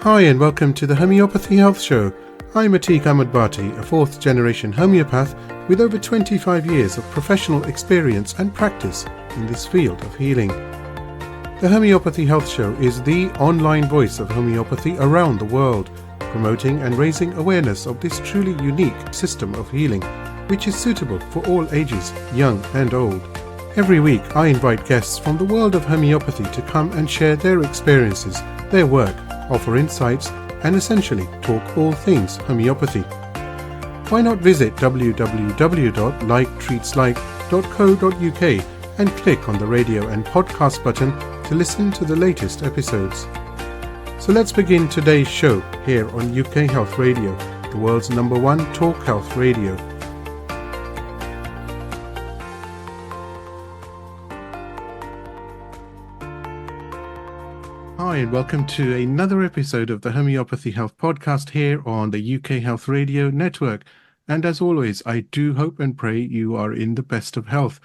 Hi and welcome to the Homeopathy Health Show. I'm Atiq Ahmed Bhatti, a fourth generation homeopath with over 25 years of professional experience and practice in this field of healing. The Homeopathy Health Show is the online voice of homeopathy around the world, promoting and raising awareness of this truly unique system of healing, which is suitable for all ages, young and old. Every week I invite guests from the world of homeopathy to come and share their experiences, their work, offer insights, and essentially talk all things homeopathy. Why not visit www.liketreatslike.co.uk and click on the radio and podcast button to listen to the latest episodes. So let's begin today's show here on UK Health Radio, the world's #1 talk health radio. Hi and welcome to another episode of the Homeopathy Health Podcast here on the UK Health Radio Network. And as always, I do hope and pray you are in the best of health.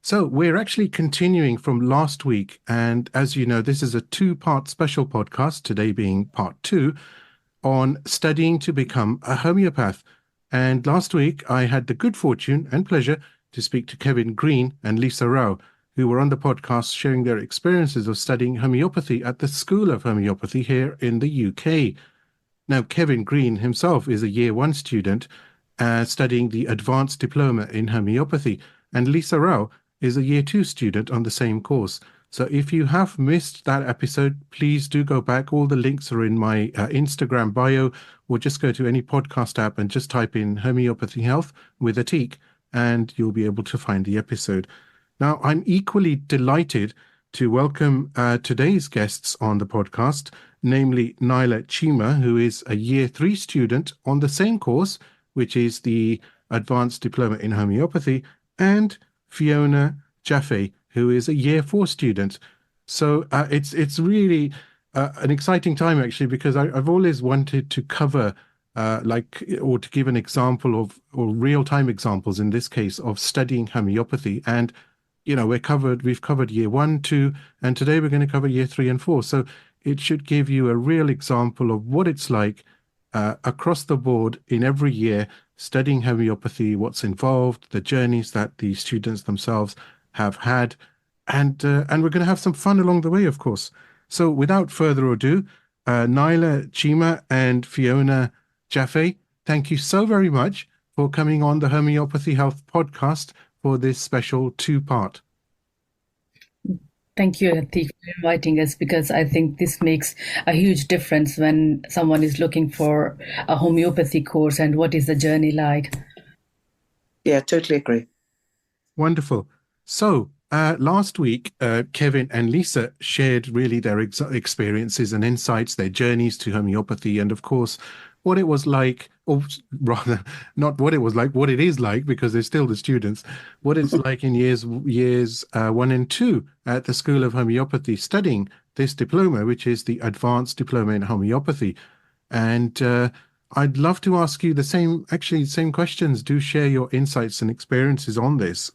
So we're actually continuing from last week. And as you know, this is a two-part special podcast, today being part 2, on studying to become a homeopath. And last week, I had the good fortune and pleasure to speak to Kevin Green and Lisa Rao, who were on the podcast sharing their experiences of studying homeopathy at the School of Homeopathy here in the UK. Now, Kevin Green himself is a Year 1 student studying the Advanced Diploma in Homeopathy, and Lisa Rao is a Year 2 student on the same course. So if you have missed that episode, please do go back. All the links are in my Instagram bio, or just go to any podcast app and just type in Homeopathy Health with Atiq, and you'll be able to find the episode. Now, I'm equally delighted to welcome today's guests on the podcast, namely Naila Chima, who is a Year 3 student on the same course, which is the Advanced Diploma in Homeopathy, and Fiona Jaffe, who is a Year 4 student. So it's really an exciting time, actually, because I've always wanted to cover or to give an example of, or real-time examples in this case, of studying homeopathy. And you know, we've covered Year 1, 2, and today we're going to cover Year 3 and 4. So it should give you a real example of what it's like across the board in every year studying homeopathy, what's involved, the journeys that the students themselves have had, and we're going to have some fun along the way, of course. So without further ado, Naila Chima and Fiona Jaffe, thank you so very much for coming on the Homeopathy Health Podcast for this special 2-part. Thank you, Atiq, for inviting us, because I think this makes a huge difference when someone is looking for a homeopathy course and what is the journey like. Yeah, totally agree. Wonderful. So last week, Kevin and Lisa shared really their experiences and insights, their journeys to homeopathy, and of course, what it was like, or rather, not what it was like, what it is like, because they're still the students, what it's like in years 1 and 2 at the School of Homeopathy studying this diploma, which is the Advanced Diploma in Homeopathy. And I'd love to ask you the same questions. Do share your insights and experiences on this,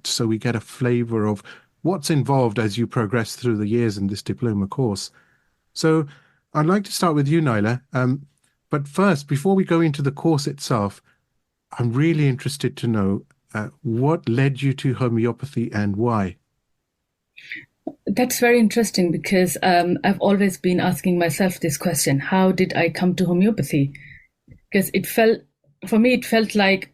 so we get a flavor of what's involved as you progress through the years in this diploma course. So I'd like to start with you, Naila. But first, before we go into the course itself, I'm really interested to know what led you to homeopathy and why. That's very interesting, because I've always been asking myself this question: how did I come to homeopathy? Because it felt like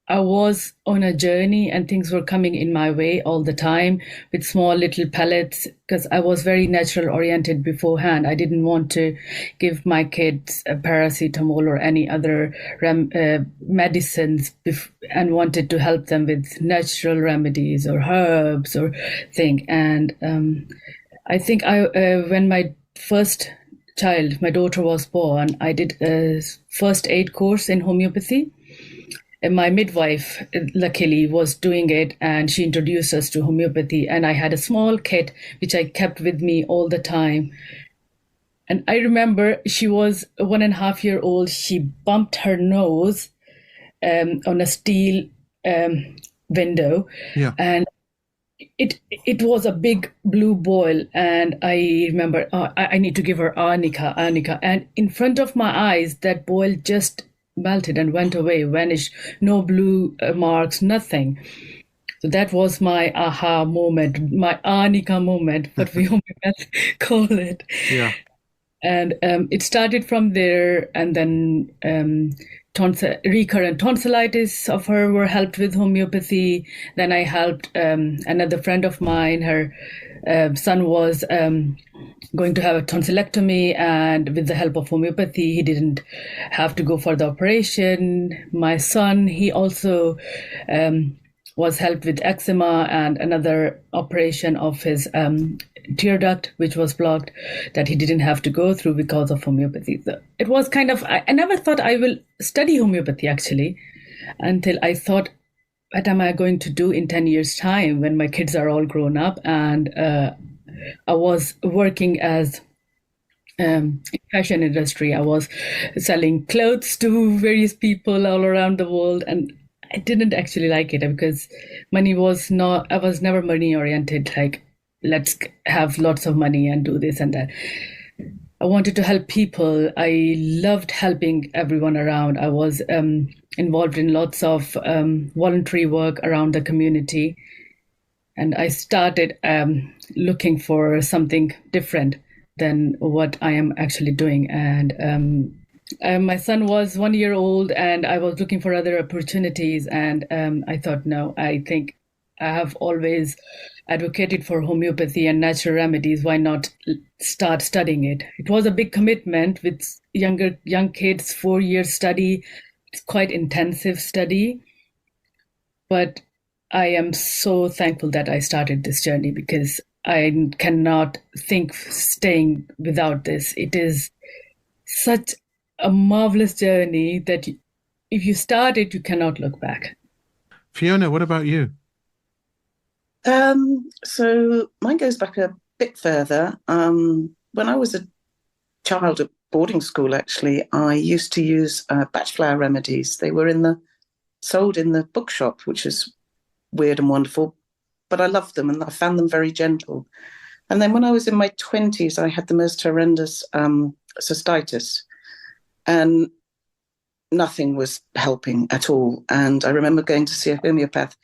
I was on a journey and things were coming in my way all the time with small little pellets, because I was very natural oriented beforehand. I didn't want to give my kids a paracetamol or any other medicines and wanted to help them with natural remedies or herbs or thing. And I think when my first child, my daughter, was born, I did a first aid course in homeopathy. And my midwife, luckily, was doing it, and she introduced us to homeopathy. And I had a small kit, which I kept with me all the time. And I remember she was 1.5-year-old. She bumped her nose on a steel window. Yeah. And it was a big blue boil, and I remember I need to give her arnica, and in front of my eyes that boil just melted and went away, vanished, no blue marks, nothing. So that was my aha moment, my arnica moment, what we homeopaths call it. Yeah. And it started from there, and then recurrent tonsillitis of her were helped with homeopathy. Then I helped another friend of mine. Her son was going to have a tonsillectomy, and with the help of homeopathy, he didn't have to go for the operation. My son, he also was helped with eczema and another operation of his tear duct, which was blocked, that he didn't have to go through because of homeopathy. So it was kind of, I never thought I will study homeopathy actually, until I thought, what am I going to do in 10 years' time when my kids are all grown up? And I was working as in fashion industry. I was selling clothes to various people all around the world, and I didn't actually like it because I was never money oriented, like let's have lots of money and do this and that. I wanted to help people. I loved helping everyone around. I was involved in lots of voluntary work around the community. And I started looking for something different than what I am actually doing. And my son was 1 year old, and I was looking for other opportunities. And I thought, no, I think I have always advocated for homeopathy and natural remedies. Why not start studying it? It was a big commitment with young kids, 4 years study. It's quite intensive study. But I am so thankful that I started this journey, because I cannot think staying without this. It is such a marvelous journey that if you start it, you cannot look back. Fiona, what about you? So mine goes back a bit further. When I was a child at boarding school, actually, I used to use batch flower remedies. They were sold in the bookshop, which is weird and wonderful, but I loved them and I found them very gentle. And then when I was in my 20s, I had the most horrendous cystitis, and nothing was helping at all. And I remember going to see a homeopath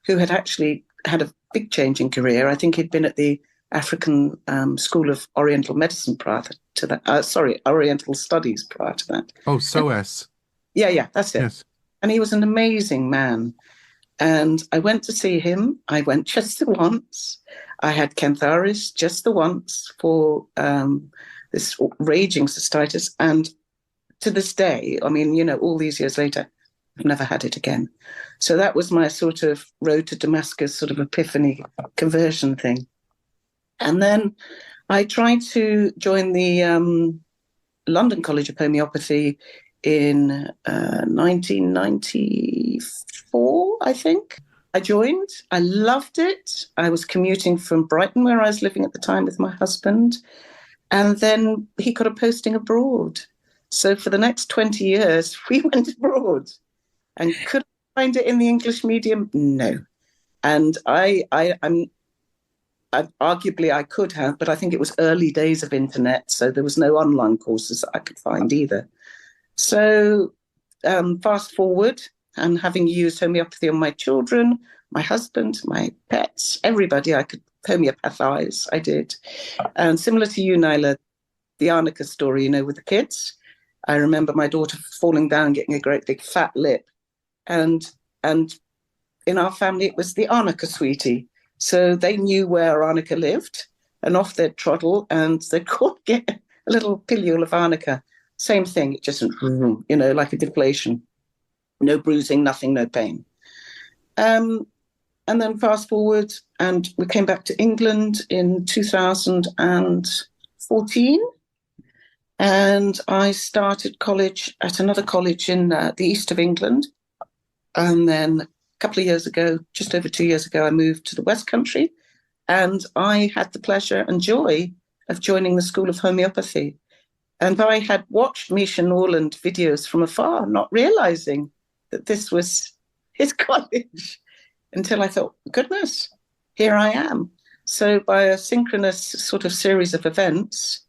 who had actually had a big change in career. I think he'd been at the African School of Oriental Medicine prior to that. Oriental Studies prior to that. Oh, SOAS. Yeah, that's it. Yes. And he was an amazing man. And I went to see him. I went just the once. I had cantharis just the once for this raging cystitis. And to this day, I mean, all these years later, I've never had it again. So that was my sort of road to Damascus sort of epiphany conversion thing. And then I tried to join the London College of Homeopathy in 1994, I think. I joined. I loved it. I was commuting from Brighton, where I was living at the time with my husband. And then he got a posting abroad. So for the next 20 years, we went abroad. And could I find it in the English medium? No. And arguably I could have, but I think it was early days of internet, so there was no online courses that I could find either. So fast forward, and having used homeopathy on my children, my husband, my pets, everybody I could homeopathize, I did. And similar to you, Nyla, the arnica story, with the kids, I remember my daughter falling down, getting a great big fat lip. And in our family, it was the arnica sweetie. So they knew where arnica lived, and off they'd trottle, and they'd go get a little pilule of arnica. Same thing, it just, like a deflation. No bruising, nothing, no pain. And then fast forward, and we came back to England in 2014. And I started college at another college in the east of England. And then a couple of years ago, just over 2 years ago, I moved to the West Country. And I had the pleasure and joy of joining the School of Homeopathy. And I had watched Misha Norland videos from afar, not realizing that this was his college, until I thought, goodness, here I am. So by a synchronous sort of series of events,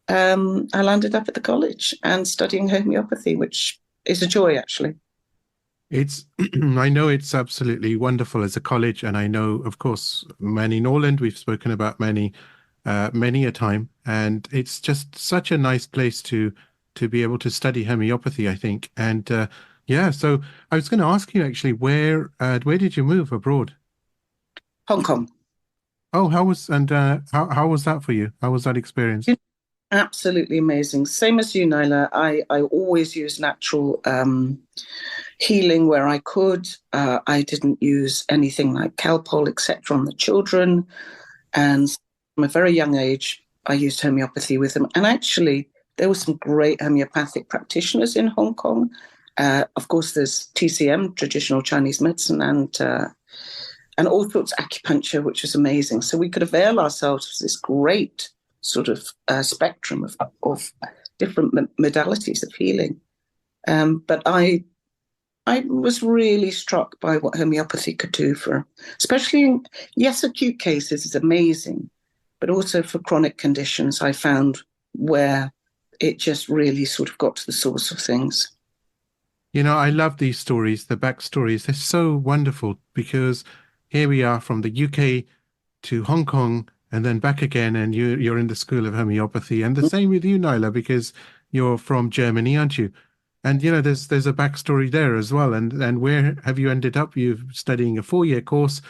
I landed up at the college and studying homeopathy, which is a joy, actually. It's, I know it's absolutely wonderful as a college, and I know, of course, Manny Norland, we've spoken about many a time, and it's just such a nice place to be able to study homeopathy, I think. And yeah, so I was going to ask you actually, where did you move abroad? Hong Kong. Oh, how was that for you? How was that experience? Absolutely amazing. Same as you, Nyla. I always use natural healing where I could. I didn't use anything like Calpol, etc. on the children. And from a very young age, I used homeopathy with them. And actually, there were some great homeopathic practitioners in Hong Kong. Of course, there's TCM, traditional Chinese medicine, and all sorts of acupuncture, which is amazing. So we could avail ourselves of this great sort of spectrum of different modalities of healing. But I was really struck by what homeopathy could do for, especially in, yes, acute cases is amazing, but also for chronic conditions, I found where it just really sort of got to the source of things. You know, I love these stories, the backstories. They're so wonderful because here we are from the UK to Hong Kong and then back again, and you're in the School of Homeopathy. And the same with you, Nyla, because you're from Germany, aren't you? And you know, there's a backstory there as well. And where have you ended up? You're studying a 4-year course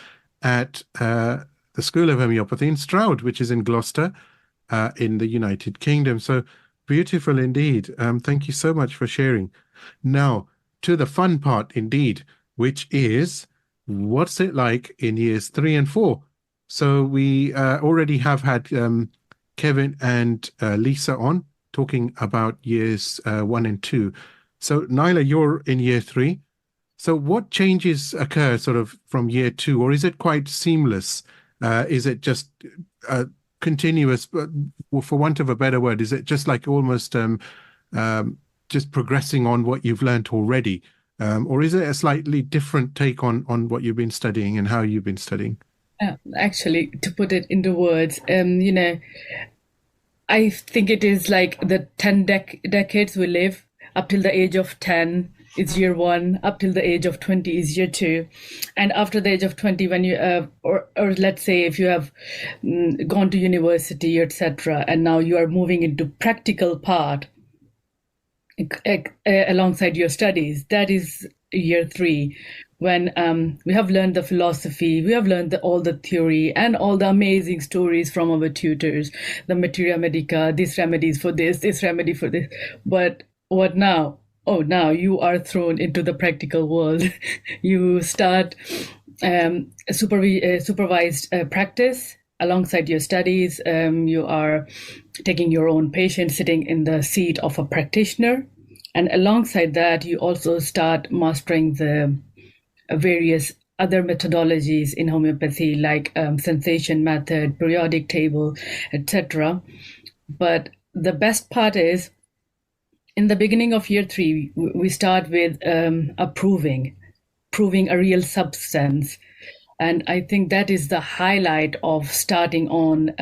at the School of Homeopathy in Stroud, which is in Gloucester, in the United Kingdom. So beautiful indeed. Thank you so much for sharing. Now, to the fun part indeed, which is what's it like in years 3 and 4? So we already have had Kevin and Lisa on talking about years 1 and 2. So Nyla, you're in year 3. So what changes occur sort of from year 2, or is it quite seamless? Is it just continuous, for want of a better word? Is it just like almost just progressing on what you've learned already? Or is it a slightly different take on what you've been studying and how you've been studying? Actually, to put it into words, you know, I think it is like the 10 decades we live. Up till the age of 10 is year 1, up till the age of 20 is year 2. And after the age of 20, when you, or let's say if you have gone to university, etc., and now you are moving into practical part alongside your studies, that is year 3, when we have learned the philosophy, we have learned all the theory and all the amazing stories from our tutors, the materia medica, this remedies for this remedy for this. But what now? Oh, now you are thrown into the practical world. You start supervised practice alongside your studies. You are taking your own patient, sitting in the seat of a practitioner. And alongside that, you also start mastering the various other methodologies in homeopathy, like sensation method, periodic table, etc. But the best part is, in the beginning of year 3, we start with proving a real substance. And I think that is the highlight of starting on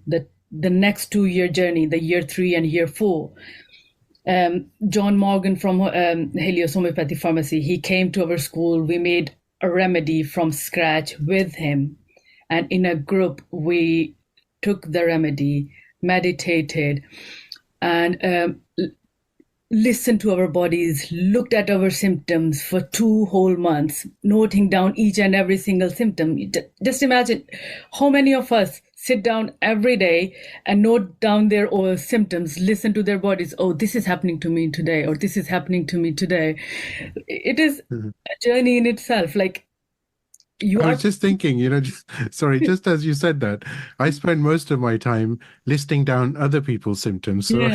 the next 2-year journey, the year 3 and year 4. John Morgan from Helios Homeopathy Pharmacy, he came to our school. We made a remedy from scratch with him. And in a group, we took the remedy, meditated, and listened to our bodies, looked at our symptoms for 2 whole months, noting down each and every single symptom. Just imagine how many of us sit down every day and note down their own symptoms, listen to their bodies. Oh, this is happening to me today, or this is happening to me today. It is a journey in itself. Like, I was just thinking, you know, just as you said that, I spend most of my time listing down other people's symptoms. So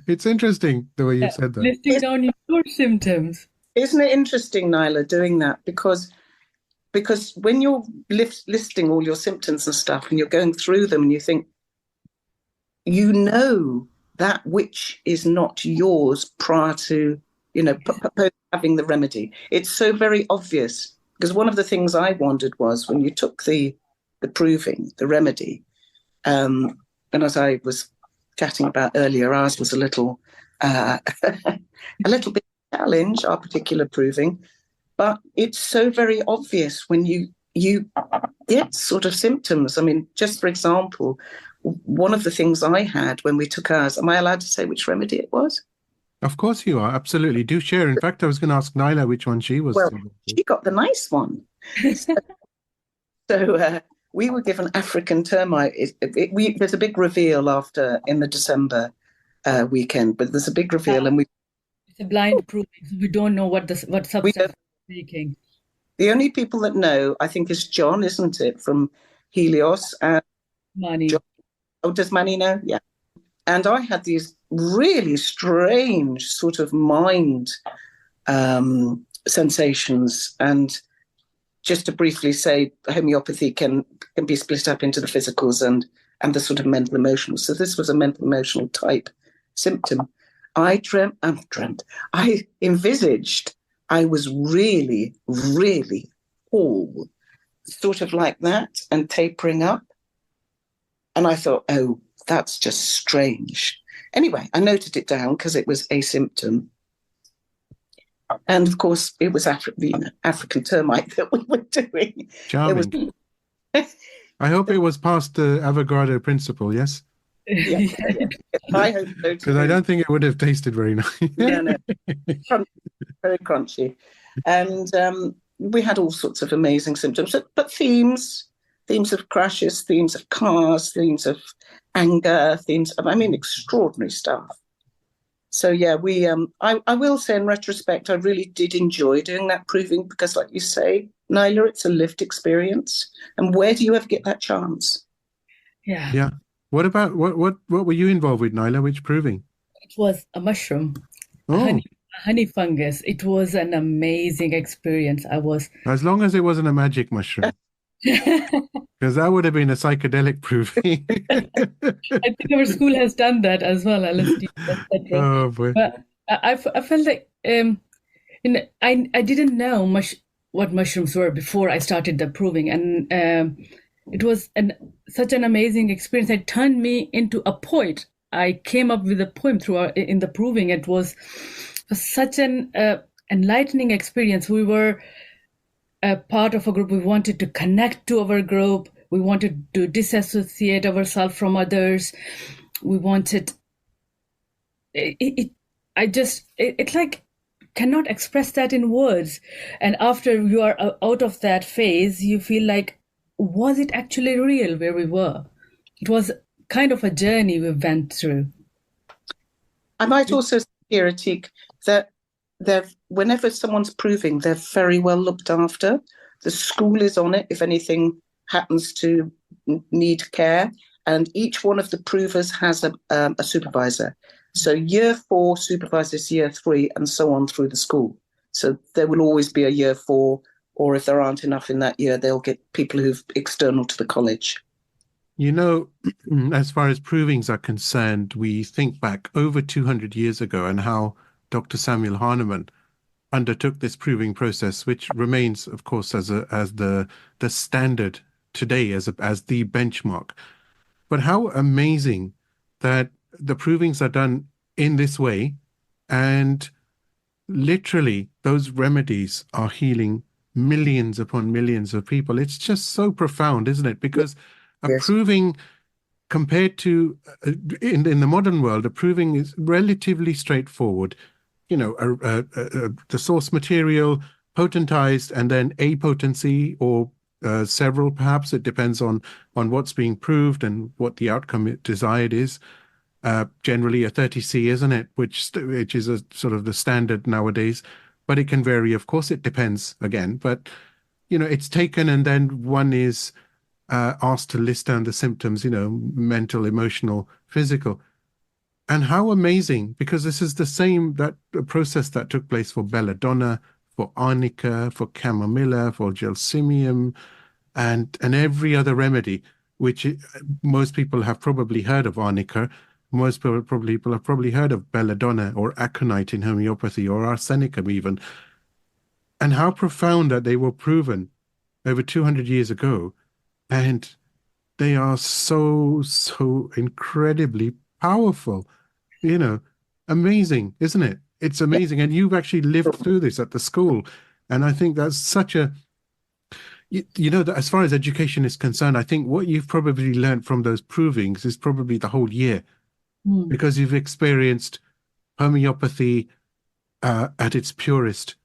it's interesting the way you said that. Listing down your symptoms. Isn't it interesting, Nyla, doing that? Because when you're listing all your symptoms and stuff, and you're going through them, and you think, you know, that which is not yours prior to, you know, having the remedy. It's so very obvious Because one of the things I wondered was when you took the proving, the remedy, and as I was chatting about earlier, ours was a little bit challenge, our particular proving, but it's so very obvious when you get sort of symptoms. I mean, just for example, one of the things I had when we took ours, am I allowed to say which remedy it was? Of course you are. Absolutely. Do share. In fact, I was going to ask Nyla which one she was. Well, she got the nice one. So we were given African termite. There's a big reveal in the December weekend, but there's a big reveal, and it's a blind proving, so we don't know what substance we're making. The only people that know, I think, is John, isn't it, from Helios? And Money. Oh, does Manny know? Yeah. And I had these really strange sort of mind sensations. And just to briefly say, homeopathy can be split up into the physicals and the sort of mental emotional. So this was a mental emotional type symptom. I envisaged I was really, really tall, sort of like that, and tapering up. And I thought, oh, that's just strange. Anyway, I noted it down because it was a symptom. And of course, it was African termite that we were doing. Charming. I hope it was past the Avogadro principle, yes? Yeah. I hope so too. Because I don't think it would have tasted very nice. No. Very crunchy. And we had all sorts of amazing symptoms, but themes of crashes, themes of cars, themes of anger, extraordinary stuff. So yeah, I will say in retrospect, I really did enjoy doing that proving because, like you say, Nyla, it's a lived experience. And where do you ever get that chance? Yeah. Yeah. What about what were you involved with, Nyla? Which proving? It was a mushroom, Oh. a honey fungus. It was an amazing experience. As long as it wasn't a magic mushroom. Because that would have been a psychedelic proving. I think our school has done that as well, LSD, etc. Oh boy. But I felt like I didn't know what mushrooms were before I started the proving, and it was such an amazing experience. It turned me into a poet. I came up with a poem in the proving. It was such an enlightening experience. We were a part of a group. We wanted to connect to our group. We wanted to disassociate ourselves from others. We wanted it like cannot express that in words. And after you are out of that phase, you feel like, was it actually real where we were? It was kind of a journey we went through. I might also say here, Atik, that whenever someone's proving, they're very well looked after. The school is on it if anything happens to need care, and each one of the provers has a supervisor. So year 4 supervises year 3 and so on through the school. So there will always be a year 4, or if there aren't enough in that year, they'll get people who've external to the college. You know, as far as provings are concerned, we think back over 200 years ago and how Dr. Samuel Hahnemann undertook this proving process, which remains, of course, as the standard today, as the benchmark. But how amazing that the provings are done in this way, and literally those remedies are healing millions upon millions of people. It's just so profound, isn't it? Because a proving, compared to in the modern world, a proving is relatively straightforward. You know, the source material potentized, and then a potency or several, perhaps. It depends on what's being proved and what the outcome desired is. Generally a 30C, isn't it? Which is a sort of the standard nowadays, but it can vary. Of course, it depends again. But you know, it's taken, and then one is asked to list down the symptoms. You know, mental, emotional, physical. And how amazing, because this is the same process that took place for belladonna, for arnica, for chamomilla, for gelsemium, and every other remedy, which most people have probably heard of arnica. Most people have probably heard of belladonna or aconite in homeopathy, or arsenicum even. and how profound that they were proven over 200 years ago. And they are so, so incredibly powerful, you know, amazing, isn't it? It's Yeah. amazing. And you've actually lived through this at the school. And I think that's such a, you know, that as far as education is concerned, I think what you've probably learned from those provings is probably the whole year, because you've experienced homeopathy at its purest.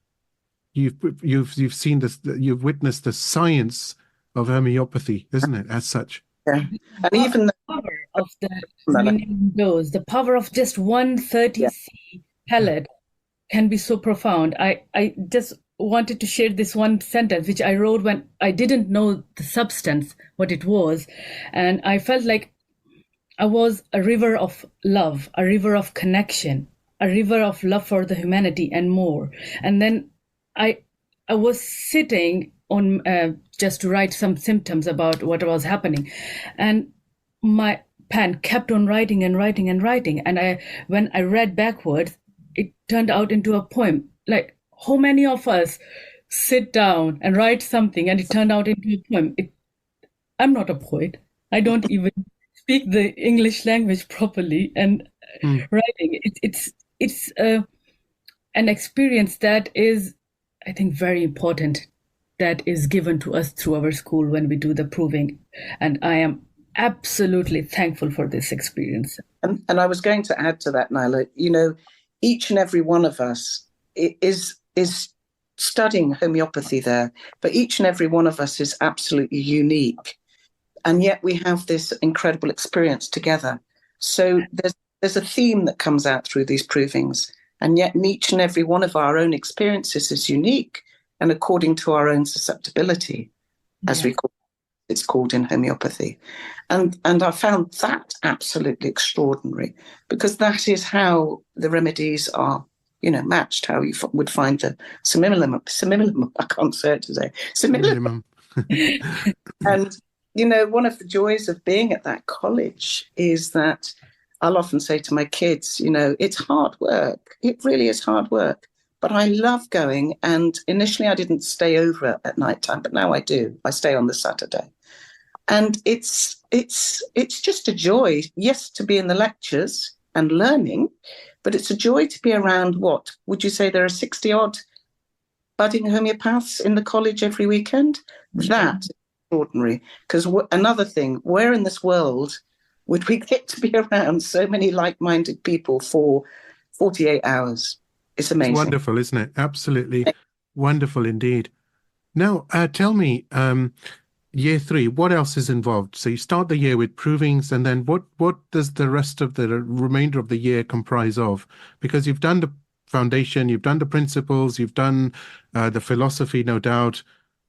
You've seen this, you've witnessed the science of homeopathy, isn't it, as such? Yeah. And even The power of the the, minimum dose, the power of just 130C pellet can be so profound. I just wanted to share this one sentence which I wrote when I didn't know the substance, what it was. And I felt like I was a river of love, a river of connection, a river of love for the humanity and more. And then I was sitting on just to write some symptoms about what was happening, and my pen kept on writing and writing and writing. And when I read backwards, it turned out into a poem. Like, how many of us sit down and write something and it turned out into a poem? I'm not a poet. I don't even speak the English language properly, and writing it's an experience that is, I think, very important, that is given to us through our school when we do the proving, and I am absolutely thankful for this experience. and I was going to add to that, Nyla. You know, each and every one of us is studying homeopathy there, but each and every one of us is absolutely unique, and yet we have this incredible experience together. So there's a theme that comes out through these provings, and yet each and every one of our own experiences is unique and according to our own susceptibility, as it's called in homeopathy. And I found that absolutely extraordinary, because that is how the remedies are, you know, matched, how you would find the simillimum, I can't say it today, simillimum. And, you know, one of the joys of being at that college is that I'll often say to my kids, you know, it's hard work. It really is hard work. But I love going. And initially I didn't stay over at night time, but now I do. I stay on the Saturday. And it's just a joy, yes, to be in the lectures and learning, but it's a joy to be around, what would you say, there are 60 odd budding homeopaths in the college every weekend? That's extraordinary. Because another thing, where in this world would we get to be around so many like-minded people for 48 hours? It's amazing. It's wonderful, isn't it? Absolutely wonderful indeed. Now, tell me, year 3, what else is involved? So you start the year with provings, and then what does the rest of the remainder of the year comprise of? Because you've done the foundation, you've done the principles, you've done the philosophy, no doubt.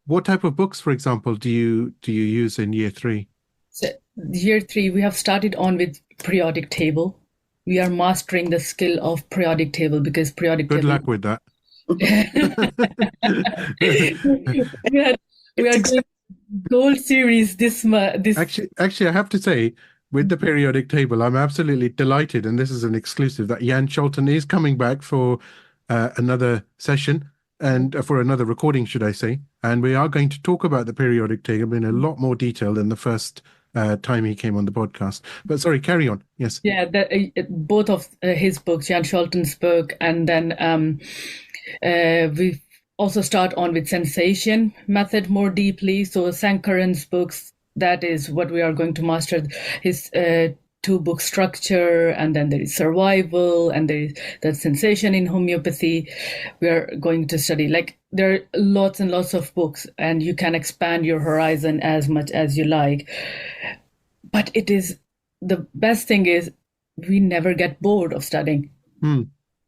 What type of books, for example, do you use in year 3? So year 3, we have started on with periodic table. We are mastering the skill of periodic table, because periodic Good table... luck with that. we are doing gold series this month. Actually, I have to say, with the periodic table, I'm absolutely delighted, and this is an exclusive, that Jan Scholten is coming back for another session, and for another recording, should I say. And we are going to talk about the periodic table in a lot more detail than the first time he came on the podcast. But sorry, carry on. Yes. Yeah, both of his books, Jan Scholten's book, and then we also start on with sensation method more deeply. So Sankaran's books, that is what we are going to master. His 2-book structure, and then there is survival, and there is that sensation in homeopathy. We are going to study, like, there are lots and lots of books, and you can expand your horizon as much as you like. But it is, the best thing is, we never get bored of studying.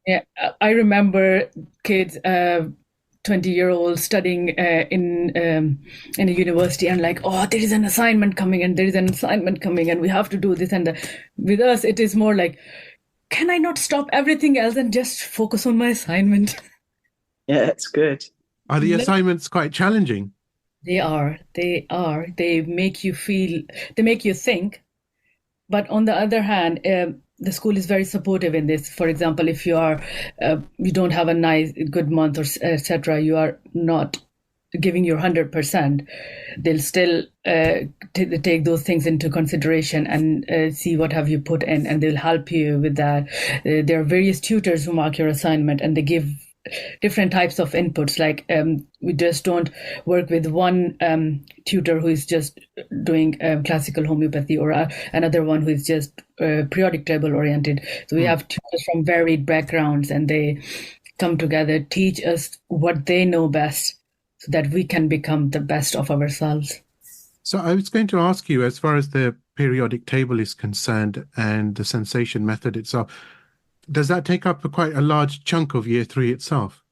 Yeah, I remember kids, 20-year-olds studying in a university, and like, oh, there is an assignment coming, and there is an assignment coming, and we have to do this and that. With us, it is more like, can I not stop everything else and just focus on my assignment? Yeah, it's good. Are the assignments quite challenging? They are. They make you feel, they make you think. But on the other hand, the school is very supportive in this. For example, if you are you don't have a good month or etc., you are not giving your 100%, they'll still take those things into consideration and see what have you put in, and they'll help you with that. There are various tutors who mark your assignment, and they give different types of inputs. Like we just don't work with one tutor who is just doing classical homeopathy, or another one who is just periodic table oriented. So we have tutors from varied backgrounds, and they come together, teach us what they know best, so that we can become the best of ourselves. So I was going to ask you, as far as the periodic table is concerned and the sensation method itself, does that take up quite a large chunk of year 3 itself?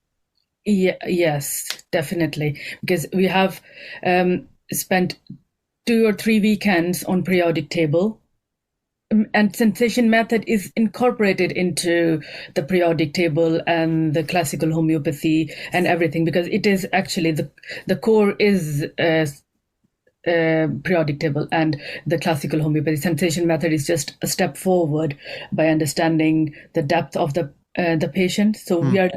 Yes, definitely. Because we have spent 2 or 3 weekends on periodic table. And sensation method is incorporated into the periodic table and the classical homeopathy and everything, because it is actually the core is periodic table, and the classical homeopathy. Sensation method is just a step forward by understanding the depth of the patient. So we are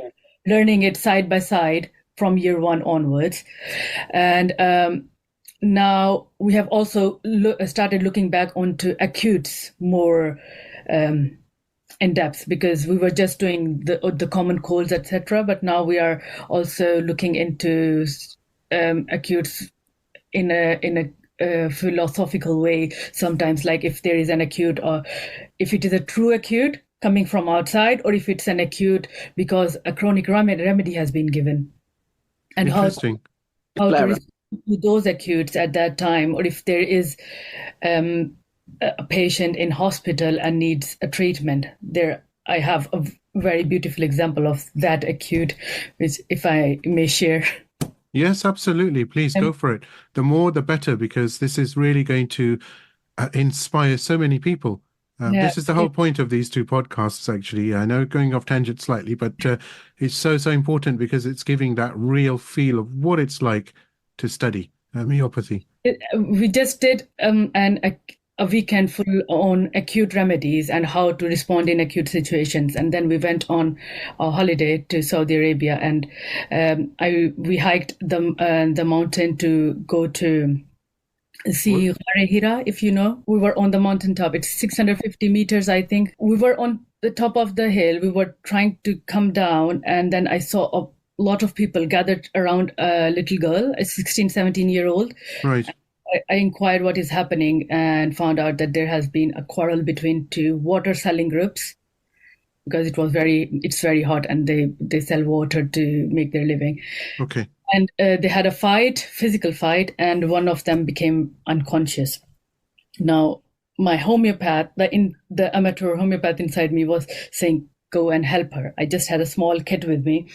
learning it side by side from year 1 onwards. And now we have also started looking back onto acutes more in depth, because we were just doing the common colds, etc. But now we are also looking into acutes in a philosophical way. Sometimes, like if there is an acute, or if it is a true acute coming from outside, or if it's an acute because a chronic remedy has been given, and how to respond to those acutes at that time, or if there is a patient in hospital and needs a treatment. There, I have a very beautiful example of that acute, which, if I may share. Yes, absolutely. Please go for it. The more, the better, because this is really going to inspire so many people. This is the whole point of these 2 podcasts, actually. I know going off tangent slightly, but it's so important, because it's giving that real feel of what it's like to study homeopathy. We just did a weekend full on acute remedies and how to respond in acute situations, and then we went on a holiday to Saudi Arabia, and we hiked the mountain to go to see Hira, if you know. We were on the mountaintop. It's 650 meters, I think. We were on the top of the hill. We were trying to come down, and then I saw a lot of people gathered around a little girl, a 16, 17-year-old. Right. I inquired what is happening and found out that there has been a quarrel between 2 water selling groups, because it's very hot, and they sell water to make their living. Okay. And they had a physical fight, and one of them became unconscious. Now, my homeopath, the amateur homeopath inside me, was saying, go and help her. I just had a small kit with me,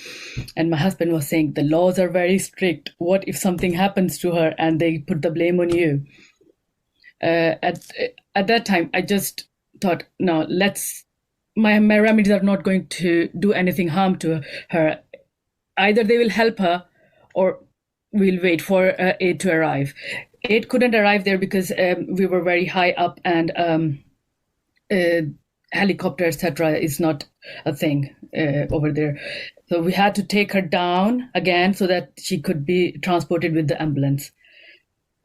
and my husband was saying, the laws are very strict. What if something happens to her and they put the blame on you? At that time, I just thought, no, my remedies are not going to do anything harm to her. Either they will help her, or we'll wait for aid to arrive. Aid couldn't arrive there because we were very high up, and helicopter, etc., is not a thing over there. So we had to take her down again so that she could be transported with the ambulance.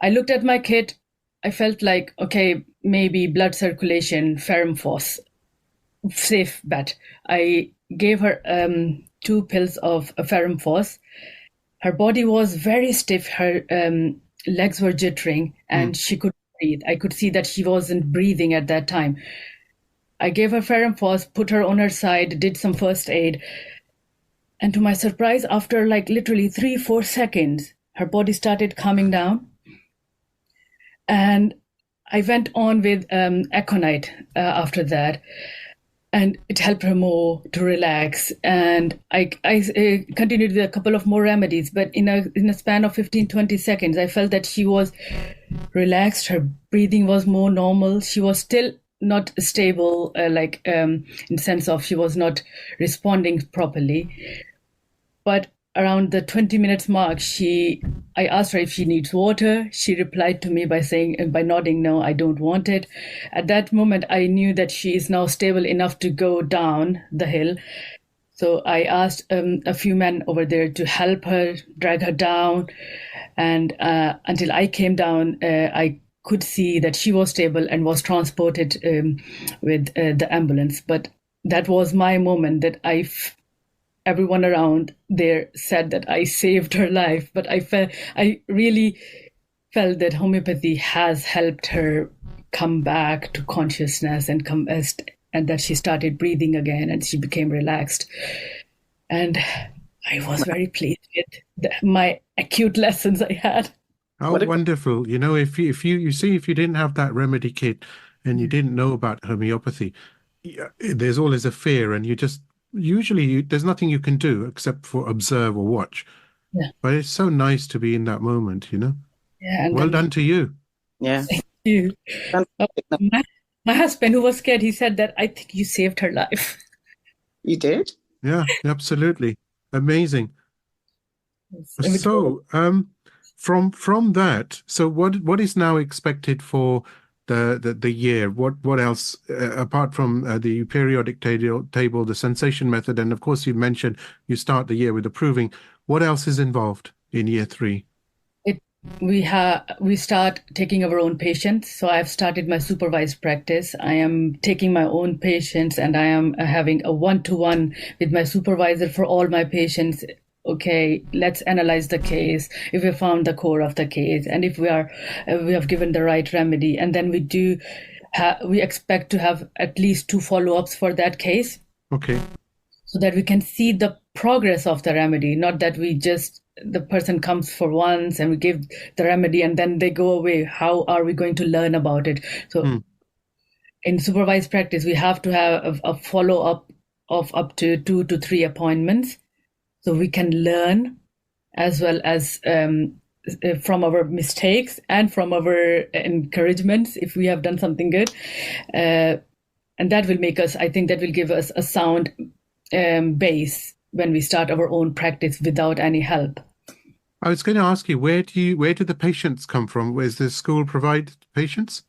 I looked at my kit. I felt like, okay, maybe blood circulation, ferrum phos, safe bet. I gave her 2 pills of ferrum phos. Her body was very stiff. Her legs were jittering, and she couldn't breathe. I could see that she wasn't breathing at that time. I gave her ferrum phos, put her on her side, did some first aid. And to my surprise, after like literally 3-4 seconds, her body started calming down. And I went on with aconite after that. And it helped her more to relax. And I continued with a couple of more remedies. But in a span of 15-20 seconds, I felt that she was relaxed. Her breathing was more normal. She was still not stable, in the sense of she was not responding properly. But around the 20 minutes mark, I asked her if she needs water. She replied to me by nodding, no, I don't want it. At that moment, I knew that she is now stable enough to go down the hill. So I asked a few men over there to help her, drag her down. And until I came down, I could see that she was stable and was transported with the ambulance. But that was my moment that everyone around there said that I saved her life. But I really felt that homeopathy has helped her come back to consciousness and that she started breathing again and she became relaxed. And I was very pleased with my acute lessons I had. Oh, wonderful. You know, if you didn't have that remedy kit and you didn't know about homeopathy, there's always a fear, and there's nothing you can do except for observe or watch. Yeah. But it's so nice to be in that moment, you know? Yeah. Well done to you. Yeah. Thank you. My husband, who was scared, he said that I think you saved her life. You did? Yeah, absolutely. Amazing. So, from that, so what is now expected for the year? What else apart from the periodic table, the sensation method, and of course you mentioned you start the year with the proving. What else is involved in year 3? We start taking our own patients. So I've started my supervised practice. I am taking my own patients, and I am having a one-to-one with my supervisor for all my patients. Okay, let's analyze the case. If we found the core of the case, and if we have given the right remedy, and then we expect to have at least 2 follow-ups for that case. Okay. So that we can see the progress of the remedy, not that the person comes for once and we give the remedy and then they go away. How are we going to learn about it? So in supervised practice, we have to have a follow-up of up to 2 to 3 appointments. So we can learn as well as from our mistakes and from our encouragements if we have done something good. And that will give us a sound base when we start our own practice without any help. I was going to ask you, where do the patients come from? Where's the school provide patients?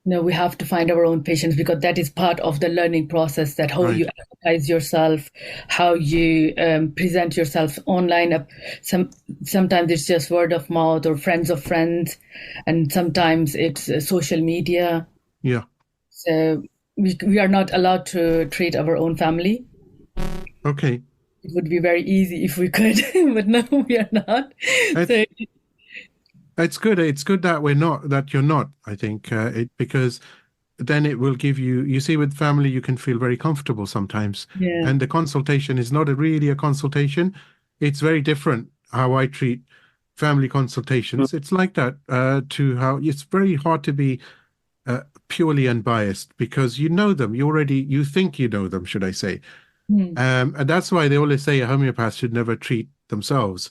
No, we have to find our own patients because that is part of the learning process, that how you advertise yourself, how you present yourself online. Sometimes it's just word of mouth or friends of friends, and sometimes it's social media. Yeah. So we are not allowed to treat our own family. Okay. It would be very easy if we could, but no, we are not. It's good. It's good that you're not, I think, because then it will give you see, with family, you can feel very comfortable sometimes. Yeah. And the consultation is not really a consultation. It's very different how I treat family consultations. It's like that to how it's very hard to be purely unbiased because you know them. You think you know them, should I say. And that's why they always say a homeopath should never treat themselves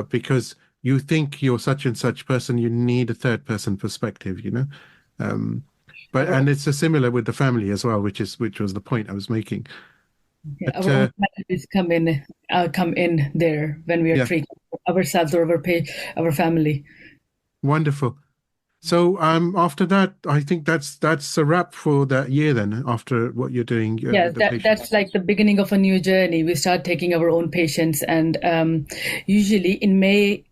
because you think you're such and such person, you need a third person perspective, you know. And it's similar with the family as well, which was the point I was making. Yeah, our own families come in there when we are treating ourselves or our family. Wonderful. So after that, I think that's a wrap for that year then, after what you're doing. That's like the beginning of a new journey. We start taking our own patients, and usually in May,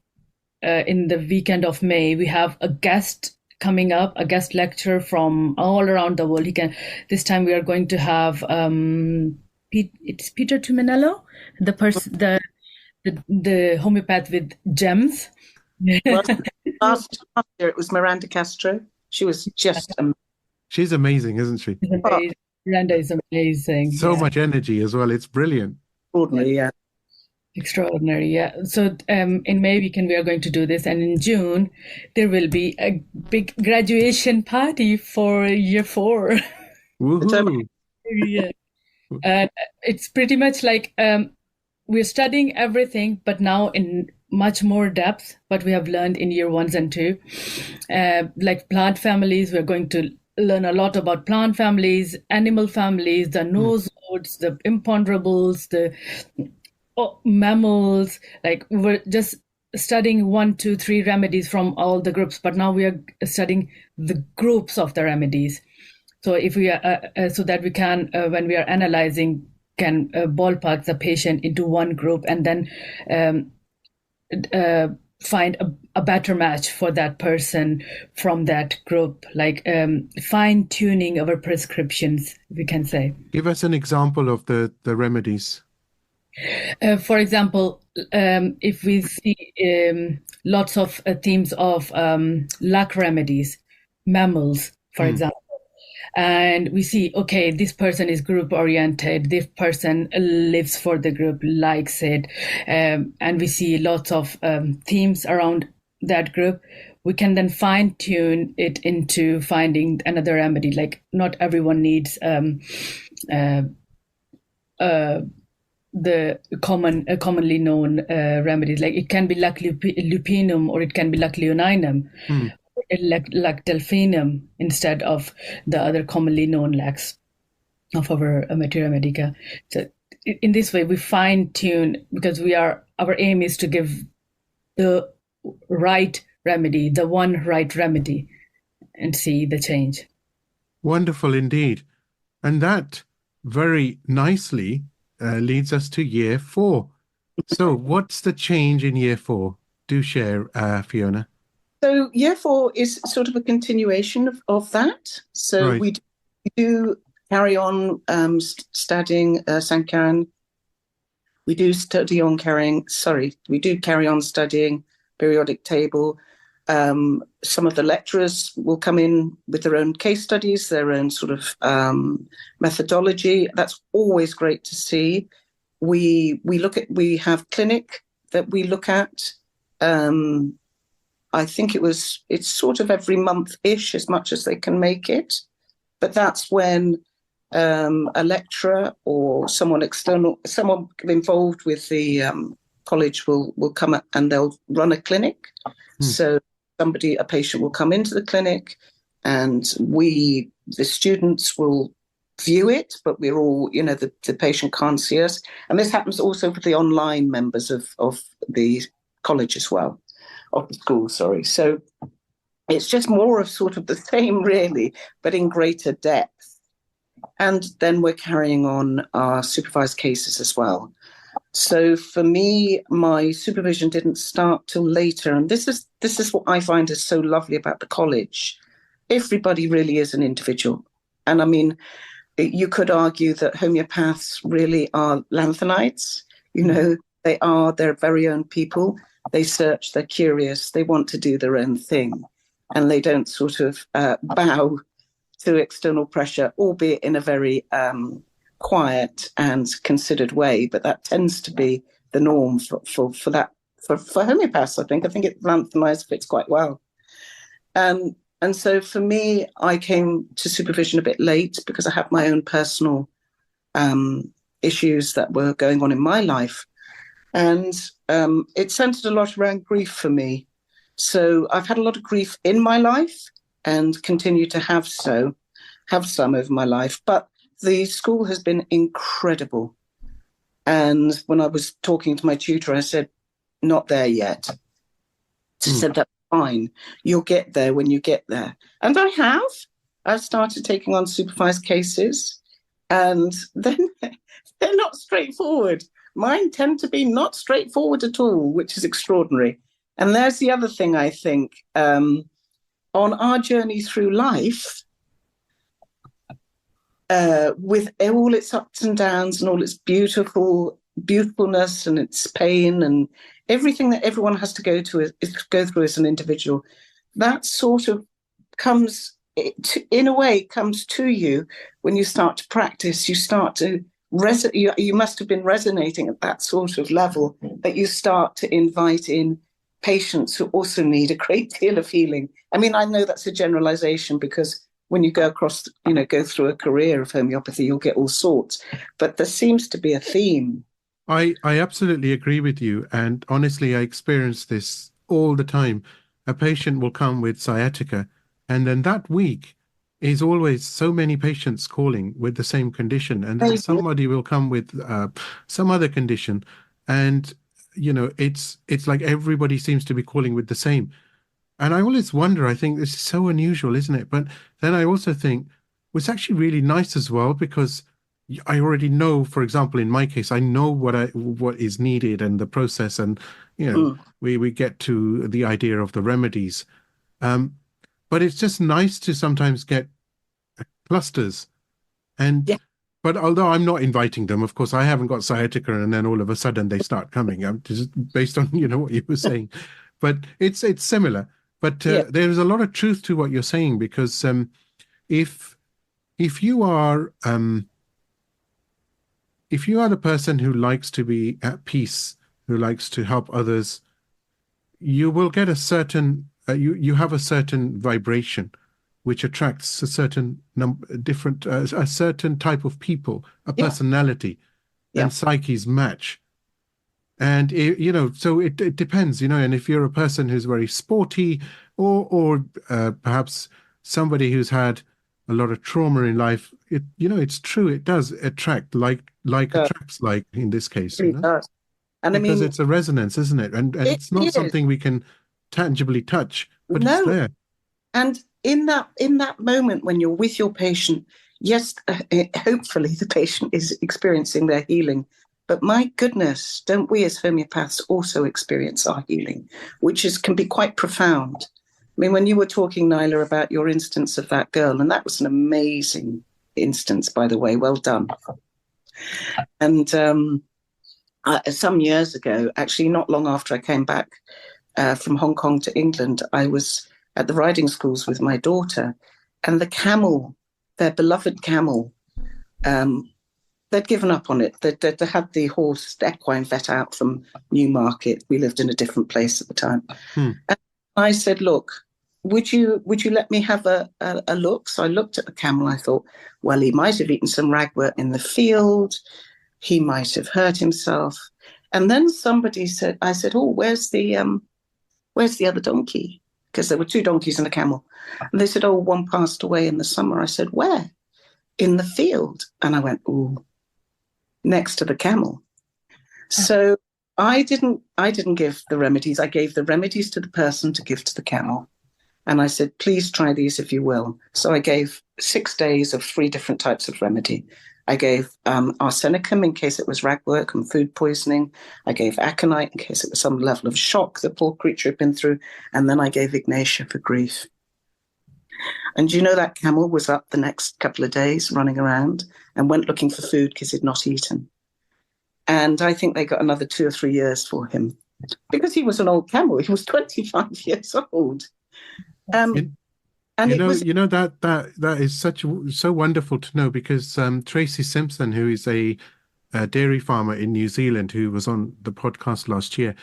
in the weekend of May, we have a guest coming up, a guest lecturer from all around the world. This time we are going to have it's Peter Tuminello, the homeopath with gems. Last year it was Miranda Castro. She was just amazing. She's amazing, isn't she? Miranda is amazing. So much energy as well. It's brilliant. Extraordinary, yeah. Extraordinary, yeah. So in May we are going to do this, and in June there will be a big graduation party for year 4. Woohoo! Yeah. It's pretty much like we're studying everything, but now in much more depth, what we have learned in year 1s and 2. Like plant families, we're going to learn a lot about plant families, animal families, the nosodes, the imponderables, mammals, like we're just studying 1, 2, 3 remedies from all the groups, but now we are studying the groups of the remedies. So if we are, so that we can, when we are analyzing, can ballpark the patient into one group and then find a better match for that person from that group, like fine tuning our prescriptions, we can say. Give us an example of the remedies. For example, if we see lots of themes of luck remedies, mammals, for example, and we see, okay, this person is group oriented, this person lives for the group, likes it, and we see lots of themes around that group, we can then fine tune it into finding another remedy. Like not everyone needs the commonly known remedies. Like it can be luck lupinum, or it can be luck leoninum, luck delphinum, instead of the other commonly known lacs of our materia medica. So in this way, we fine tune, because our aim is to give the right remedy, the one right remedy, and see the change. Wonderful indeed. And that very nicely leads us to year 4. So what's the change in year 4? Do share, Fiona. So year 4 is sort of a continuation of that. So Right. we do carry on studying Sankaren. We do carry on studying periodic table. Some of the lecturers will come in with their own case studies, their own sort of methodology. That's always great to see. We have clinic that we look at. I think it's sort of every month-ish, as much as they can make it. But that's when a lecturer or someone external, someone involved with the college will come up and they'll run a clinic. So a patient will come into the clinic, and the students will view it, but we're all, the patient can't see us. And this happens also for the online members of the college as well, of the school, sorry. So it's just more of sort of the same, really, but in greater depth. And then we're carrying on our supervised cases as well. So for me, my supervision didn't start till later. And this is what I find is so lovely about the college. Everybody really is an individual. And I mean, you could argue that homeopaths really are lanthanites. They are their very own people. They search, they're curious, they want to do their own thing. And they don't sort of bow to external pressure, albeit in a very quiet and considered way. But that tends to be the norm for homeopaths, I think. I think lanthanize fits quite well. And so for me, I came to supervision a bit late because I had my own personal issues that were going on in my life. And it centered a lot around grief for me. So I've had a lot of grief in my life and continue to have some over my life. But the school has been incredible. And when I was talking to my tutor, I said, not there yet. She said, that's fine. You'll get there when you get there. And I have. I've started taking on supervised cases, and then they're not straightforward. Mine tend to be not straightforward at all, which is extraordinary. And there's the other thing, I think. On our journey through life, with all its ups and downs and all its beautifulness and its pain and everything that everyone has to go through as an individual, that sort of comes to you when you start to practice. You start to you must have been resonating at that sort of level that you start to invite in patients who also need a great deal of healing. I mean, I know that's a generalization, because when you go through a career of homeopathy, you'll get all sorts. But there seems to be a theme. I absolutely agree with you. And honestly, I experience this all the time. A patient will come with sciatica, and then that week is always so many patients calling with the same condition. And then somebody will come with some other condition. And, it's like everybody seems to be calling with the same. And I always wonder, I think this is so unusual, isn't it? But then I also think, well, it's actually really nice as well, because I already know, for example, in my case, I know what is needed and the process, and we get to the idea of the remedies. Um, but it's just nice to sometimes get clusters. And Yeah. but although I'm not inviting them, of course, I haven't got sciatica, and then all of a sudden they start coming. I'm just based on what you were saying, but it's similar. But Yeah. there is a lot of truth to what you're saying, because if if you are if you are the person who likes to be at peace, who likes to help others, you will get a certain you have a certain vibration which attracts a certain different a certain type of people, a Yeah. personality, Yeah. and psyches match. And so it depends, and if you're a person who's very sporty, or perhaps somebody who's had a lot of trauma in life, it's true, it does attract, like Uh, attracts like, in this case, really does. And I because mean, it's a resonance, isn't it? And it it's not is. something we can tangibly touch, but it's No. there. And in that moment when you're with your patient, yes, hopefully the patient is experiencing their healing. But my goodness, don't we as homeopaths also experience our healing, which can be quite profound. I mean, when you were talking, Nyla, about your instance of that girl, and that was an amazing instance, by the way, well done. And some years ago, actually not long after I came back from Hong Kong to England, I was at the riding schools with my daughter, and the camel, their beloved camel, they'd given up on it. They had the horse, the equine vet out from Newmarket. We lived in a different place at the time. And I said, look, would you let me have a look? So I looked at the camel. I thought, well, he might have eaten some ragwort in the field. He might have hurt himself. And then somebody said, I said, oh, where's the other donkey? Because there were two donkeys and a camel. And they said, oh, one passed away in the summer. I said, where? In the field. And I went, ooh, next to the camel. So I didn't give the remedies. I gave the remedies to the person to give to the camel. And I said, please try these if you will. So I gave 6 days of 3 different types of remedy. I gave arsenicum in case it was ragwort and food poisoning. I gave aconite in case it was some level of shock the poor creature had been through. And then I gave Ignatia for grief. And that camel was up the next couple of days running around and went looking for food because he'd not eaten. And I think they got another 2 or 3 years for him because he was an old camel. He was 25 years old. And that is so wonderful to know, because Tracy Simpson, who is a dairy farmer in New Zealand, who was on the podcast last year,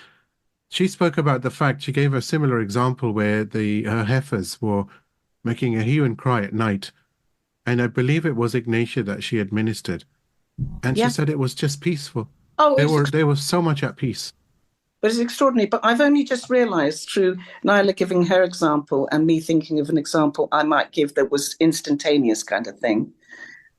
she spoke about the fact, she gave a similar example where her heifers were making a hue and cry at night, and I believe it was Ignatia that she administered, and she said it was just peaceful. They were so much at peace. But it's extraordinary. But I've only just realised through Nyla giving her example and me thinking of an example I might give that was instantaneous kind of thing.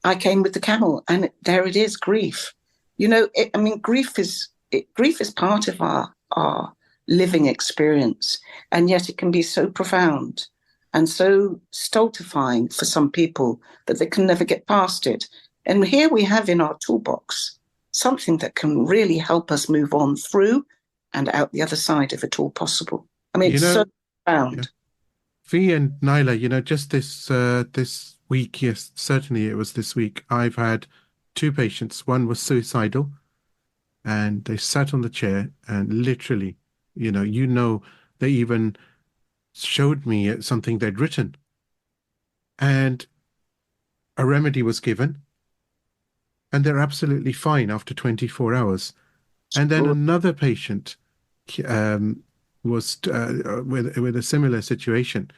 I came with the camel, and there it is, grief. Grief is part of our living experience, and yet it can be so profound and so stultifying for some people that they can never get past it. And here we have in our toolbox something that can really help us move on through and out the other side if at all possible. I mean, it's so profound. Yeah. Fee and Nyla, just this week, yes, certainly it was this week, I've had 2 patients. One was suicidal, and they sat on the chair, and literally, they even showed me something they'd written, and a remedy was given, and they're absolutely fine after 24 hours. And then another patient was with a similar situation,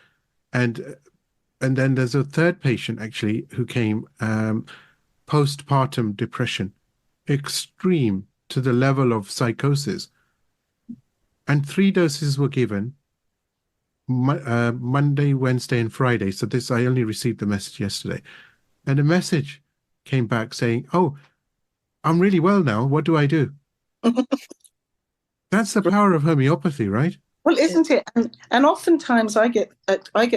and then there's a third patient actually who came postpartum depression, extreme to the level of psychosis, and 3 doses were given Monday, Wednesday, and Friday. So I only received the message yesterday, and a message came back saying, "Oh, I'm really well now. What do I do?" That's the power of homeopathy, right? Well, isn't it? And oftentimes I get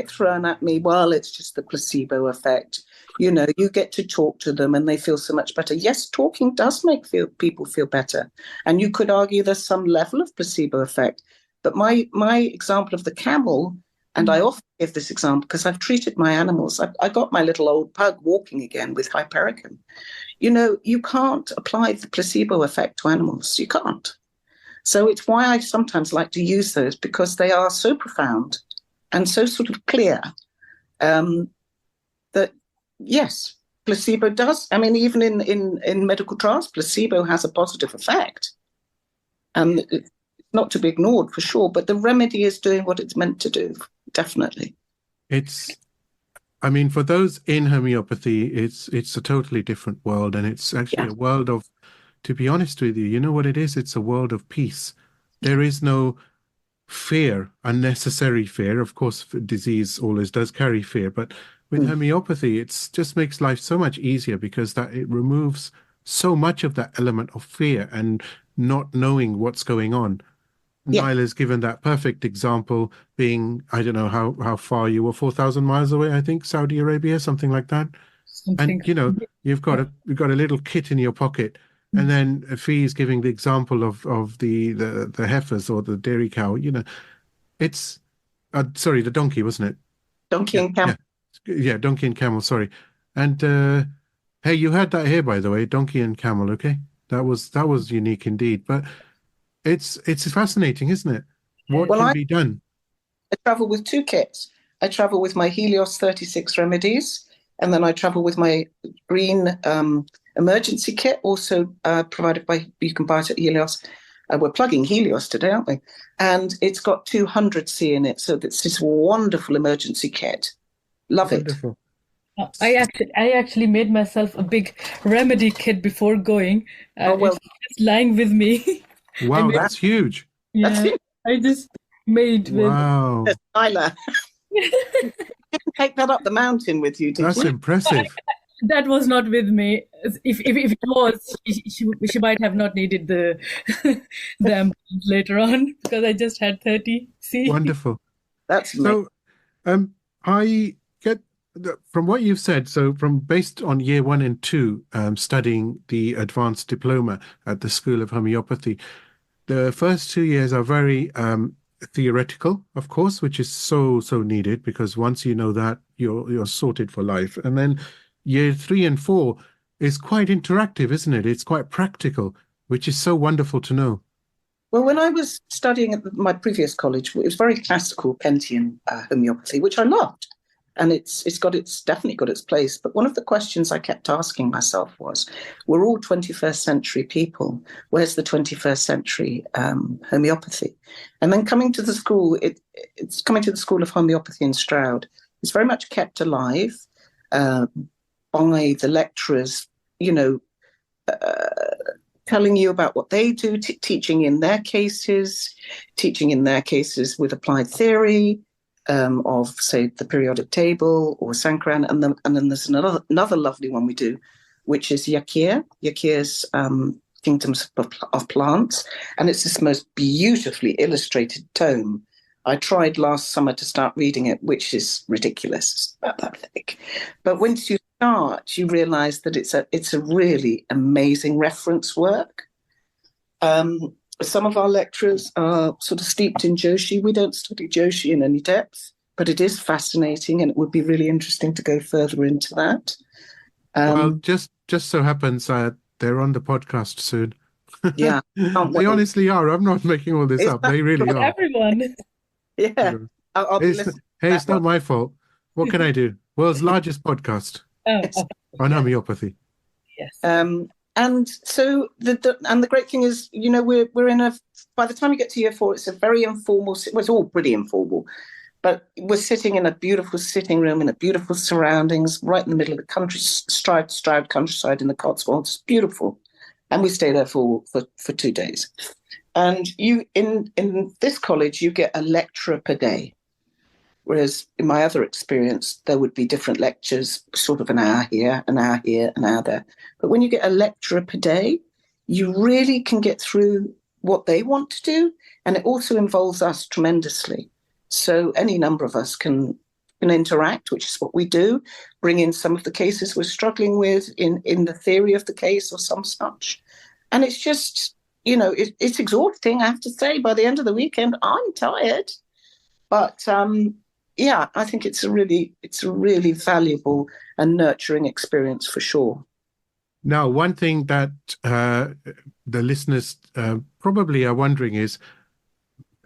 thrown at me, well, it's just the placebo effect. You get to talk to them and they feel so much better. Yes, talking does make people feel better. And you could argue there's some level of placebo effect. But my example of the camel, and I often give this example because I've treated my animals. I got my little old pug walking again with hypericum. You can't apply the placebo effect to animals. You can't. So it's why I sometimes like to use those, because they are so profound and so sort of clear that, yes, placebo does. I mean, even in medical trials, placebo has a positive effect. And it's not to be ignored for sure, but the remedy is doing what it's meant to do, definitely. I mean, for those in homeopathy, it's a totally different world, and it's actually a world of, to be honest with you, you know what it is? It's a world of peace. There is no fear, unnecessary fear. Of course, disease always does carry fear, but with homeopathy, it just makes life so much easier because that it removes so much of that element of fear and not knowing what's going on. Nile has given that perfect example, being, I don't know how far you were, 4,000 miles away, I think, Saudi Arabia, something like that. And you've got a little kit in your pocket, and then Fee's giving the example of the heifers or the dairy cow. It's sorry, the donkey, wasn't it? Donkey and camel. Yeah, donkey and camel. Sorry. And hey, you heard that here, by the way, donkey and camel. Okay, that was unique indeed. But it's fascinating, isn't it? What can be done? I travel with two kits. I travel with my Helios 36 remedies, and then I travel with my green emergency kit, also provided by, you can buy it at Helios. We're plugging Helios today, aren't we? And it's got 200C in it, so it's this wonderful emergency kit. Love Wonderful. I actually made myself a big remedy kit before going. It's just lying with me. Wow, that's huge. Yeah, That's huge. I just made wow. with Tyler. You didn't take that up the mountain with you, did you? That's impressive. That was not with me. If it was, she might have not needed the ambulance later on, because I just had 30. See, wonderful. That's amazing. So, I get from what you've said. So, based on year 1 and 2, studying the advanced diploma at the School of Homeopathy, the first 2 years are very theoretical, of course, which is so needed, because once you know that, you're sorted for life. And then year 3 and 4 is quite interactive, isn't it? It's quite practical, which is so wonderful to know. Well, when I was studying at my previous college, it was very classical Pentian homeopathy, which I loved. And it's definitely got its place. But one of the questions I kept asking myself was, we're all 21st century people. Where's the 21st century homeopathy? And then coming to the school, it's coming to the School of Homeopathy in Stroud. It's very much kept alive by the lecturers, telling you about what they do, teaching in their cases with applied theory of, say, the periodic table or Sankran, and then there's another lovely one we do, which is Yakir's Kingdoms of Plants, and it's this most beautifully illustrated tome. I tried last summer to start reading it, which is ridiculous. It's about that thick. But once you start, you realise that it's a really amazing reference work. Some of our lecturers are sort of steeped in Joshi. We don't study Joshi in any depth, but it is fascinating, and it would be really interesting to go further into that. Well, just so happens they're on the podcast soon. Yeah. They honestly are. I'm not making all this up. They really are. everyone. Yeah. I'll be listening. Hey, it's not my fault. What can I do? World's largest podcast on homeopathy. Yes. And so the great thing is, we're in by the time you get to year 4, it's a very informal. Well, it's all pretty informal, but we're sitting in a beautiful sitting room in a beautiful surroundings, right in the middle of the country, Stroud countryside in the Cotswolds. It's beautiful, and we stay there for 2 days. And you in this college, you get a lecturer per day. Whereas in my other experience, there would be different lectures, sort of an hour here, an hour here, an hour there. But when you get a lecturer per day, you really can get through what they want to do, and it also involves us tremendously. So any number of us can interact, which is what we do, bring in some of the cases we're struggling with in the theory of the case or some such. And it's just, it's exhausting, I have to say. By the end of the weekend, I'm tired. But I think it's a really valuable and nurturing experience for sure. Now, one thing that the listeners probably are wondering is,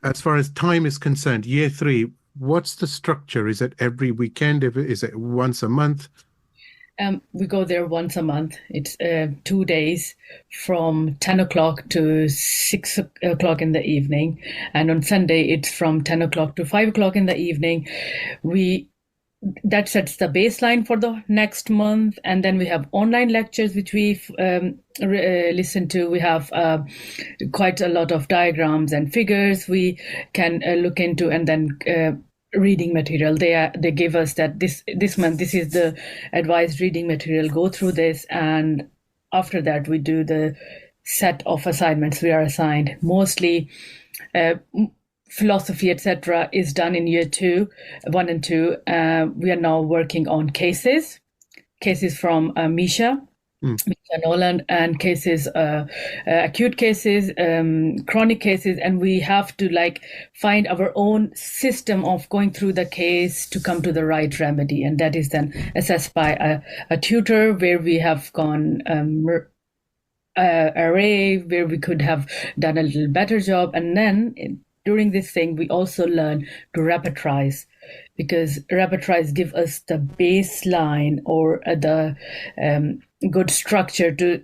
as far as time is concerned, year 3, what's the structure? Is it every weekend? Is it once a month? We go there once a month. It's 2 days from 10 o'clock to 6 o'clock in the evening. And on Sunday, it's from 10 o'clock to 5 o'clock in the evening. That sets the baseline for the next month. And then we have online lectures, which we listen to. We have quite a lot of diagrams and figures we can look into, and then reading material. They give us that this month, this is the advised reading material. Go through this. And after that, we do the set of assignments we are assigned. Mostly philosophy, etc., is done in year 1 and 2. We are now working on cases from Misha Nolan, and cases, acute cases, chronic cases, and we have to find our own system of going through the case to come to the right remedy, and that is then assessed by a tutor, where we have gone array, where we could have done a little better job. And then during this thing, we also learn to repertorize, because repertorize give us the baseline or the good structure to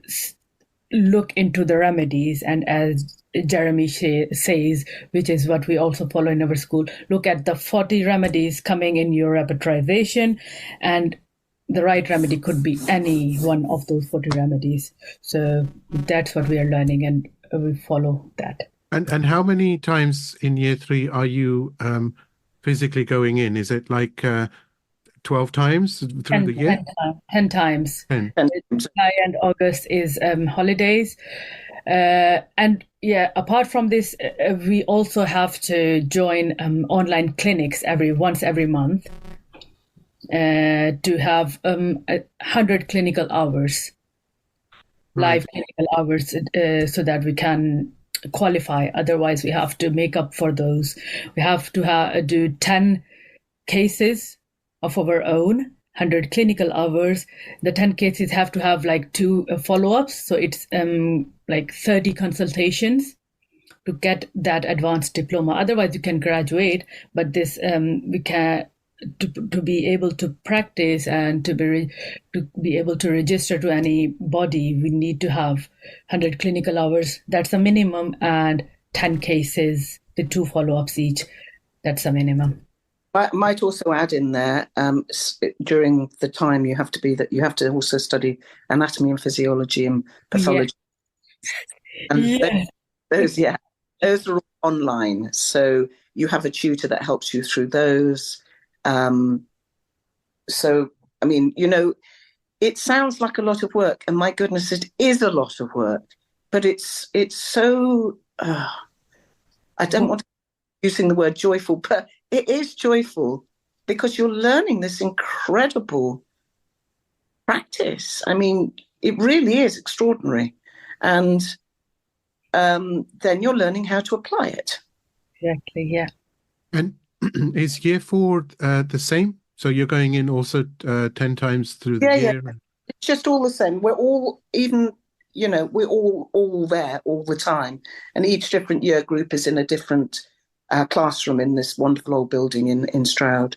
look into the remedies. And as Jeremy says, which is what we also follow in our school, look at the 40 remedies coming in your repertorization, and the right remedy could be any one of those 40 remedies. So that's what we are learning, and we follow that. And how many times in year 3 are you physically going in? Is it 12 times through the year? 10 times. 10. July and August is holidays. And apart from this, we also have to join online clinics once every month to have 100 clinical hours, live clinical hours, so that we can qualify. Otherwise, we have to make up for those. We have to do 10 cases of our own, 100 clinical hours. The 10 cases have to have 2 follow-ups. So it's 30 consultations to get that advanced diploma. Otherwise, you can graduate, but this we can to be able to practice and to be able to register to any body, we need to have 100 clinical hours. That's a minimum, and 10 cases with 2 follow-ups each. That's a minimum. I might also add in there, during the time you have to also study anatomy and physiology and pathology. Yeah. And those are all online. So you have a tutor that helps you through those. So, I mean, it sounds like a lot of work, and my goodness, it is a lot of work, but it's so, I don't want to using the word joyful, but it is joyful because you're learning this incredible practice. I mean, it really is extraordinary. And then you're learning how to apply it. Exactly, yeah. And is year 4 the same? So you're going in also 10 times through the year? Yeah. It's just all the same. We're all we're all there all the time. And each different year group is in a different classroom in this wonderful old building in Stroud.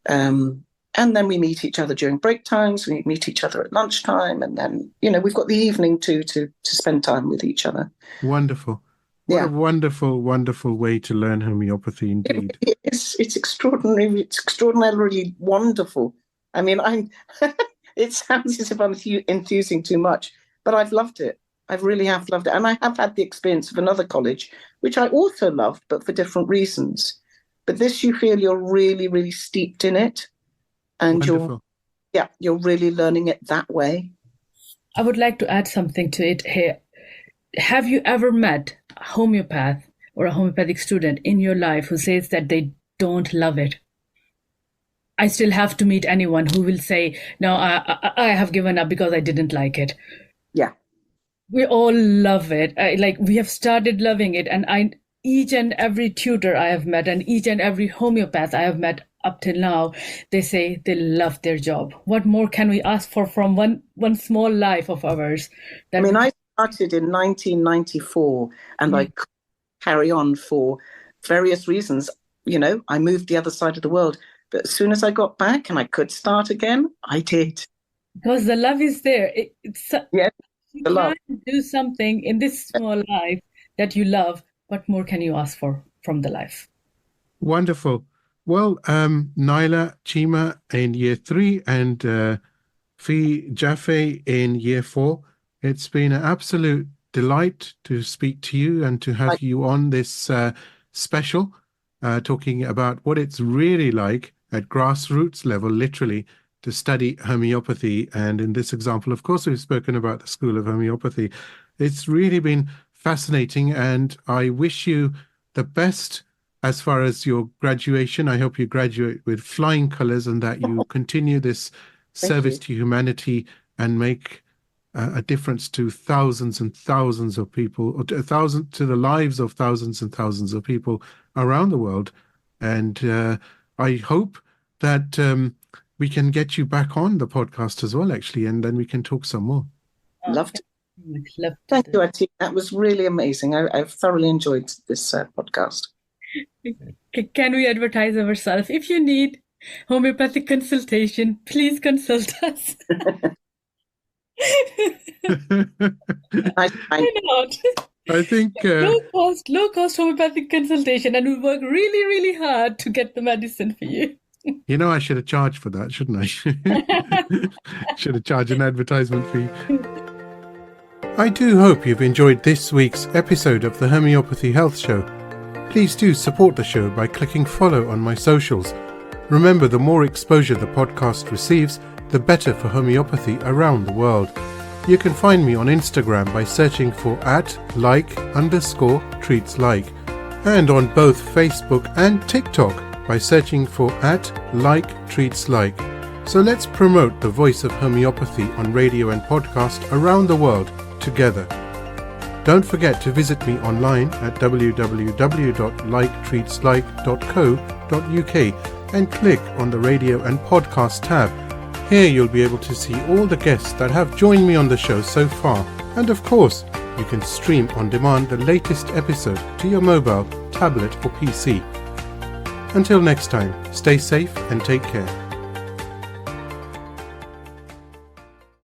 And then we meet each other during break times. We meet each other at lunchtime. And then, we've got the evening too to spend time with each other. Wonderful. What a wonderful, wonderful way to learn homeopathy indeed. It's extraordinary. It's extraordinarily wonderful. I mean, it sounds as if I'm enthusing too much, but I've loved it. I really have loved it. And I have had the experience of another college, which I also loved, but for different reasons. But this, you feel you're really, really steeped in it. And wonderful. you're really learning it that way. I would like to add something to it here. Have you ever met homeopath or a homeopathic student in your life who says that they don't love it. I still have to meet anyone who will say, no, I have given up because I didn't like it. Yeah. We all love it. We have started loving it. And each and every tutor I have met and each and every homeopath I have met up till now, they say they love their job. What more can we ask for from one small life of ours? I started in 1994 and I could carry on for various reasons. I moved the other side of the world. But as soon as I got back and I could start again, I did. Because the love is there. Yeah, you can do something in this small life that you love. What more can you ask for from the life? Wonderful. Well, Naila Chima in year 3 and Fi Jaffe in year 4. It's been an absolute delight to speak to you and to have you on this special, talking about what it's really like at grassroots level, literally, to study homeopathy. And in this example, of course, we've spoken about the School of Homeopathy. It's really been fascinating, and I wish you the best as far as your graduation. I hope you graduate with flying colors and that you continue this service to humanity and make a difference to thousands and thousands of people, or to the lives of thousands and thousands of people around the world. And I hope that we can get you back on the podcast as well, actually, and then we can talk some more. Love to. Thank you, Ati. That was really amazing. I've thoroughly enjoyed this podcast. Can we advertise ourselves? If you need homeopathic consultation, please consult us. Why not? I think low cost homeopathic consultation, and we work really, really hard to get the medicine for you. I should have charged for that, shouldn't I? Should have charged an advertisement fee. I do hope you've enjoyed this week's episode of the Homeopathy Health Show. Please do support the show by clicking follow on my socials. Remember, the more exposure the podcast receives, the better for homeopathy around the world. You can find me on Instagram by searching for @like_treatslike, and on both Facebook and TikTok by searching for @like_treatslike. So let's promote the voice of homeopathy on radio and podcast around the world together. Don't forget to visit me online at www.liketreatslike.co.uk and click on the radio and podcast tab. Here you'll be able to see all the guests that have joined me on the show so far. And of course, you can stream on demand the latest episode to your mobile, tablet or PC. Until next time, stay safe and take care.